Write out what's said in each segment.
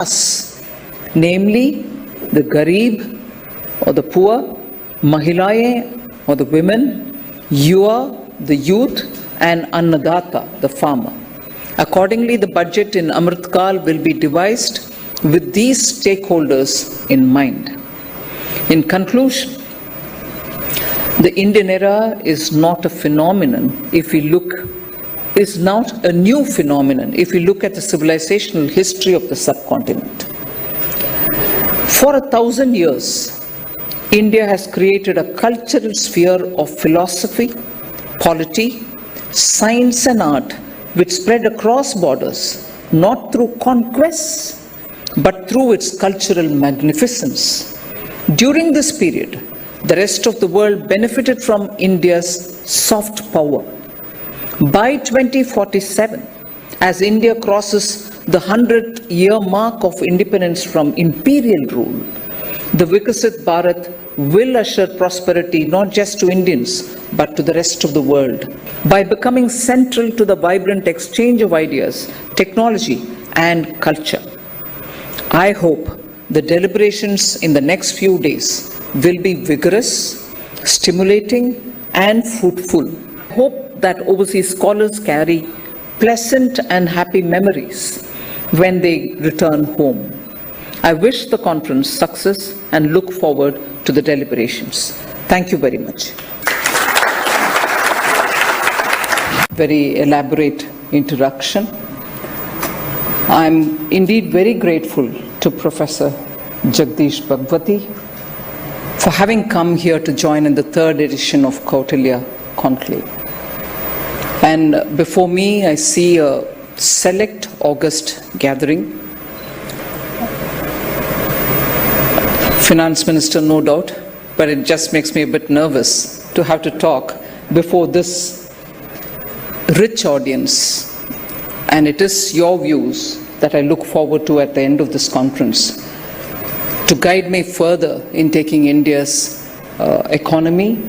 us, namely the Garib or the poor, Mahilaye or the women, Yuva, the youth, and Annadata, the farmer. Accordingly, the budget in Amrit Kal will be devised with these stakeholders in mind. In conclusion, the Indian era is not a phenomenon is not a new phenomenon if we look at the civilizational history of the subcontinent. For 1,000 years, India has created a cultural sphere of philosophy, polity, science and art which spread across borders, not through conquests, but through its cultural magnificence. During this period, the rest of the world benefited from India's soft power. By 2047, as India crosses the 100-year mark of independence from imperial rule, the Vikasit Bharat will assure prosperity not just to Indians, but to the rest of the world, by becoming central to the vibrant exchange of ideas, technology, and culture. I hope the deliberations in the next few days will be vigorous, stimulating, and fruitful. I hope that overseas scholars carry pleasant and happy memories when they return home. I wish the conference success and look forward to the deliberations. Thank you very much. Very elaborate introduction. I'm indeed very grateful to Professor Jagdish Bhagwati for having come here to join in the third edition of Kautilya Conclave. And before me, I see a select August gathering. Finance Minister, no doubt, but it just makes me a bit nervous to have to talk before this rich audience. And it is your views that I look forward to at the end of this conference to guide me further in taking India's economy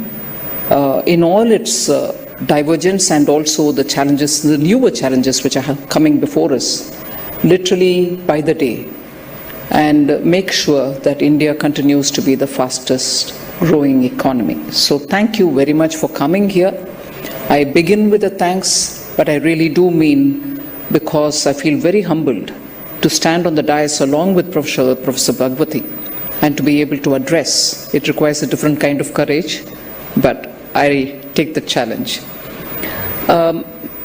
in all its divergence and also the challenges, the newer challenges which are coming before us, literally by the day, and make sure that India continues to be the fastest growing economy. So thank you very much for coming here. I begin with a thanks, but I really do mean, because I feel very humbled to stand on the dais along with Professor Bhagwati and to be able to address. It requires a different kind of courage, but I take the challenge.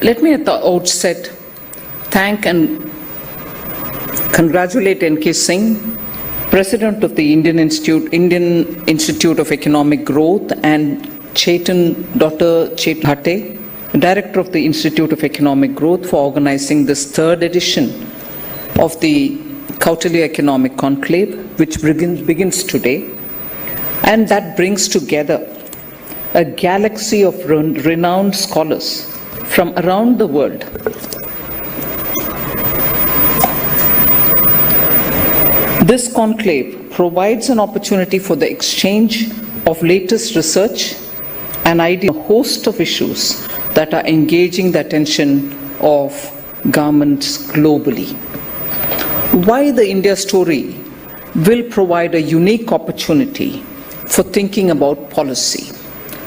Let me at the outset thank and congratulate N.K. Singh, President of the Indian Institute of Economic Growth, and Dr. Chetan Bhatte, Director of the Institute of Economic Growth, for organizing this third edition of the Kautilya Economic Conclave, which begins today, and that brings together a galaxy of renowned scholars from around the world. This conclave provides an opportunity for the exchange of latest research and ideas on a host of issues that are engaging the attention of governments globally. Why the India story will provide a unique opportunity for thinking about policy.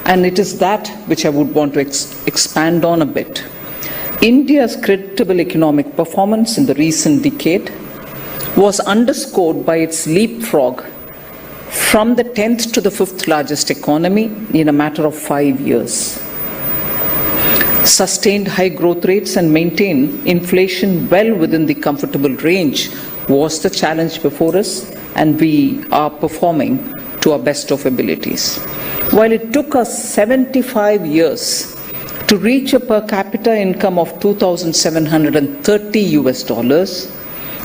And it is that which I would want to expand on a bit. India's creditable economic performance in the recent decade was underscored by its leapfrog from the 10th to the 5th largest economy in a matter of 5 years. Sustained high growth rates and maintain inflation well within the comfortable range was the challenge before us, and we are performing to our best of abilities. While it took us 75 years to reach a per capita income of $2,730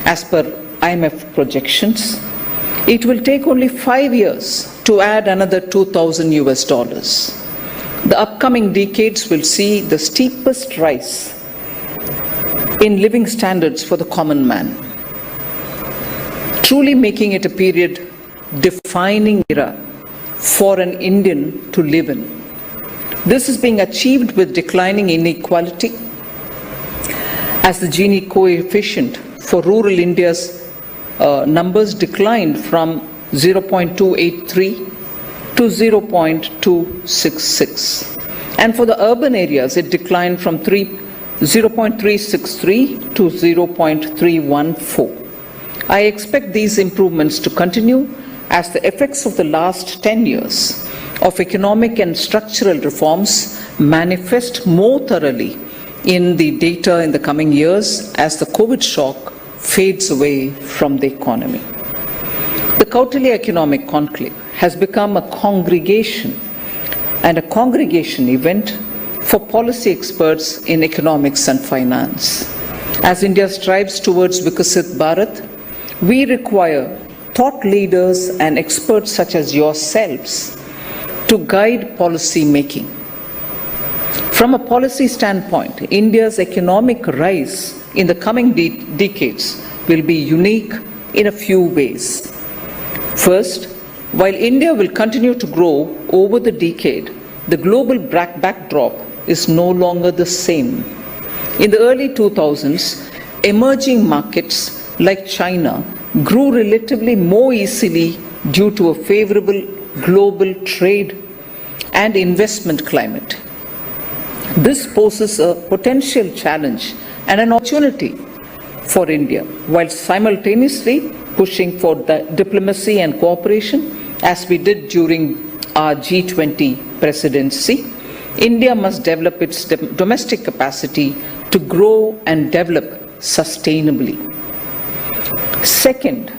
as per IMF projections, it will take only 5 years to add another $2,000. The upcoming decades will see the steepest rise in living standards for the common man, truly making it a period defining era for an Indian to live in. This is being achieved with declining inequality, as the Gini coefficient for rural India's numbers declined from 0.283 to 0.266. And for the urban areas, it declined from 0.363 to 0.314. I expect these improvements to continue as the effects of the last 10 years of economic and structural reforms manifest more thoroughly in the data in the coming years as the COVID shock fades away from the economy. The Kautilya Economic Conclave has become a congregation event for policy experts in economics and finance. As India strives towards Vikasit Bharat, we require thought leaders and experts such as yourselves to guide policy making. From a policy standpoint, India's economic rise in the coming decades will be unique in a few ways. First, while India will continue to grow over the decade, the global backdrop is no longer the same. In the early 2000s, emerging markets like China grew relatively more easily due to a favorable global trade and investment climate. This poses a potential challenge and an opportunity for India, while simultaneously pushing for the diplomacy and cooperation, as we did during our G20 presidency. India must develop its domestic capacity to grow and develop sustainably. Second,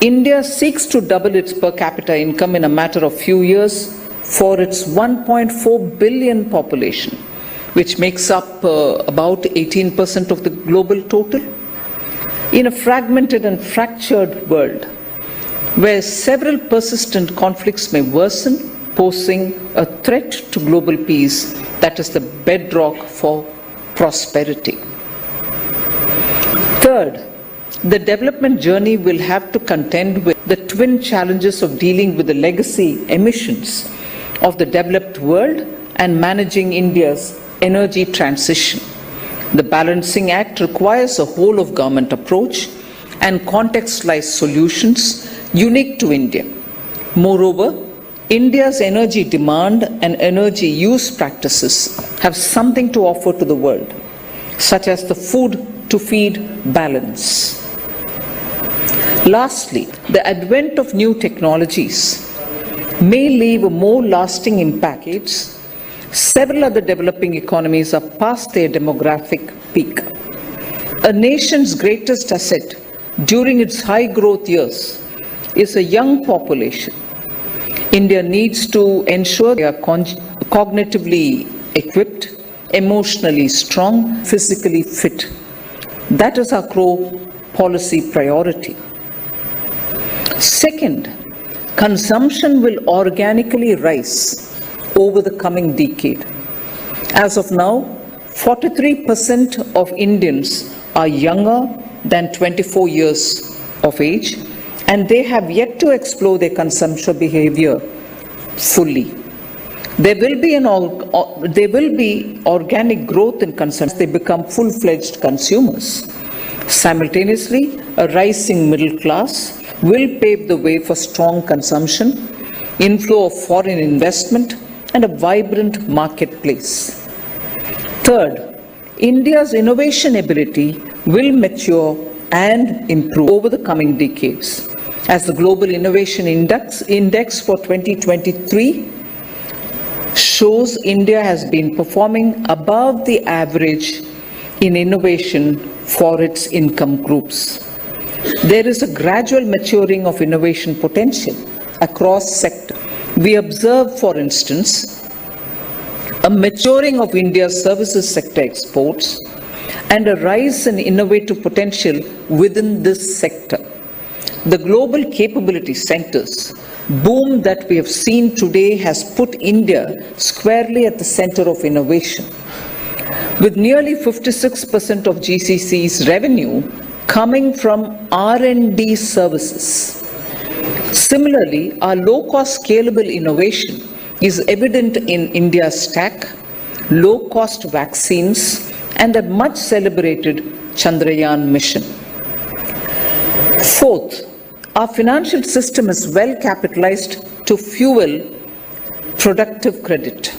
India seeks to double its per capita income in a matter of few years for its 1.4 billion population, which makes up about 18% of the global total. In a fragmented and fractured world, where several persistent conflicts may worsen, posing a threat to global peace that is the bedrock for prosperity. Third, the development journey will have to contend with the twin challenges of dealing with the legacy emissions of the developed world and managing India's energy transition. The Balancing Act requires a whole-of-government approach and contextualized solutions unique to India. Moreover, India's energy demand and energy use practices have something to offer to the world, such as the food-to-feed balance. Lastly, the advent of new technologies may leave a more lasting impact. Several other developing economies are past their demographic peak. A nation's greatest asset during its high growth years is a young population. India needs to ensure they are cognitively equipped, emotionally strong, physically fit. That is our core policy priority. Second, consumption will organically rise over the coming decade. As of now, 43% of Indians are younger than 24 years of age, and they have yet to explore their consumption behavior fully. There will be organic growth in consumption as they become full-fledged consumers. Simultaneously, a rising middle class will pave the way for strong consumption, inflow of foreign investment, and a vibrant marketplace. Third, India's innovation ability will mature and improve over the coming decades. As the Global Innovation Index for 2023 shows, India has been performing above the average in innovation for its income groups. There is a gradual maturing of innovation potential across sectors. We observe, for instance, a maturing of India's services sector exports and a rise in innovative potential within this sector. The global capability centers boom that we have seen today has put India squarely at the center of innovation. With nearly 56% of GCC's revenue coming from R&D services. Similarly, our low-cost scalable innovation is evident in India's stack, low-cost vaccines, and the much celebrated Chandrayaan mission. Fourth, our financial system is well capitalized to fuel productive credit.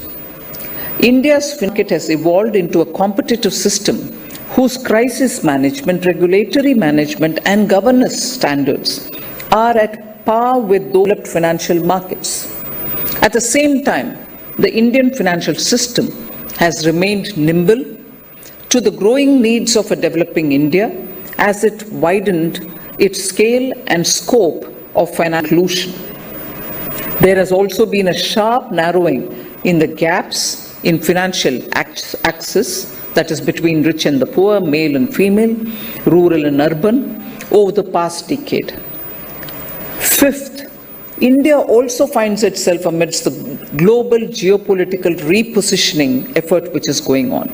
India's market has evolved into a competitive system whose crisis management, regulatory management, and governance standards are at par with those developed financial markets. At the same time, the Indian financial system has remained nimble to the growing needs of a developing India as it widened its scale and scope of financial inclusion. There has also been a sharp narrowing in the gaps in financial access, that is between rich and the poor, male and female, rural and urban, over the past decade. Fifth, India also finds itself amidst the global geopolitical repositioning effort which is going on.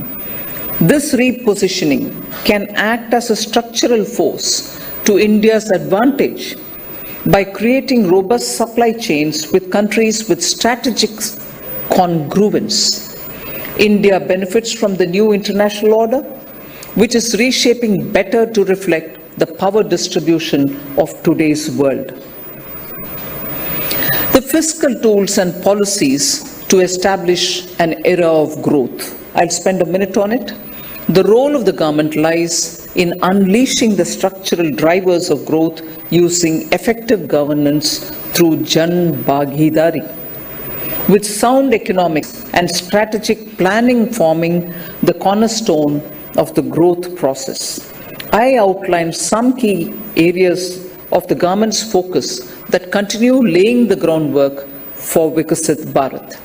This repositioning can act as a structural force to India's advantage by creating robust supply chains with countries with strategic congruence. India benefits from the new international order, which is reshaping better to reflect the power distribution of today's world. The fiscal tools and policies to establish an era of growth. I'll spend a minute on it. The role of the government lies in unleashing the structural drivers of growth using effective governance through Jan Bhagidari, with sound economics and strategic planning forming the cornerstone of the growth process. I outlined some key areas of the government's focus that continue laying the groundwork for Vikasit Bharat.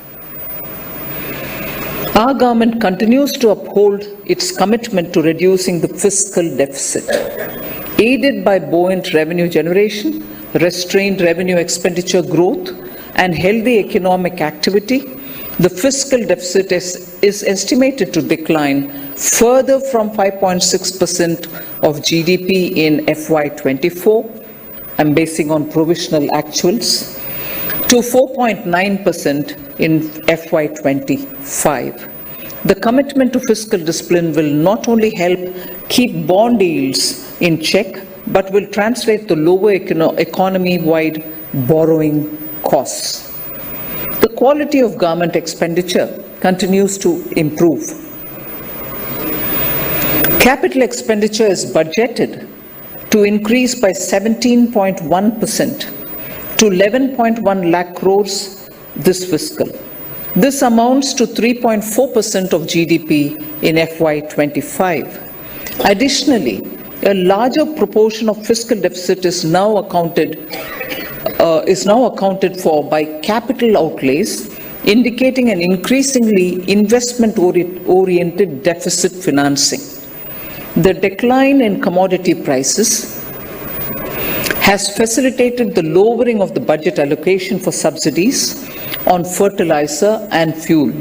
Our government continues to uphold its commitment to reducing the fiscal deficit. Aided by buoyant revenue generation, restrained revenue expenditure growth, and healthy economic activity, the fiscal deficit is estimated to decline further from 5.6% of GDP in FY24, I'm basing on provisional actuals, to 4.9% in FY25. The commitment to fiscal discipline will not only help keep bond yields in check, but will translate to lower economy-wide borrowing costs. The quality of government expenditure continues to improve. Capital expenditure is budgeted to increase by 17.1% to 11.1 lakh crores this fiscal. This amounts to 3.4% of GDP in FY25. Additionally, a larger proportion of fiscal deficit is now accounted for by capital outlays, indicating an increasingly investment-oriented deficit financing. The decline in commodity prices has facilitated the lowering of the budget allocation for subsidies on fertilizer and fuel.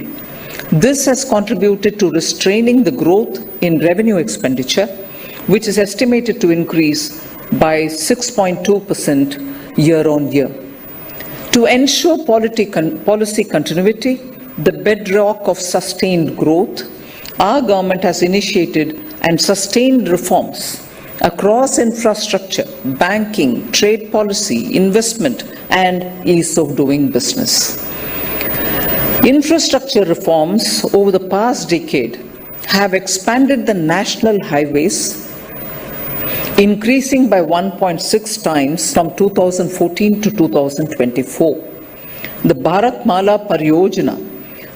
This has contributed to restraining the growth in revenue expenditure, which is estimated to increase by 6.2% year-on-year. To ensure policy continuity, the bedrock of sustained growth, our government has initiated and sustained reforms across infrastructure, banking, trade policy, investment, and ease of doing business. Infrastructure reforms over the past decade have expanded the national highways, increasing by 1.6 times from 2014 to 2024. The Bharatmala Pariyojana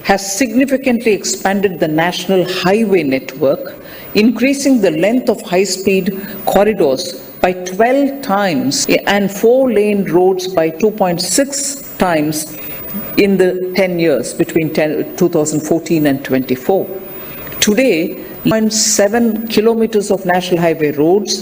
has significantly expanded the national highway network, increasing the length of high-speed corridors by 12 times and 4-lane roads by 2.6 times in the 10 years between 2014 and 24. Today, 0.7 kilometers of national highway roads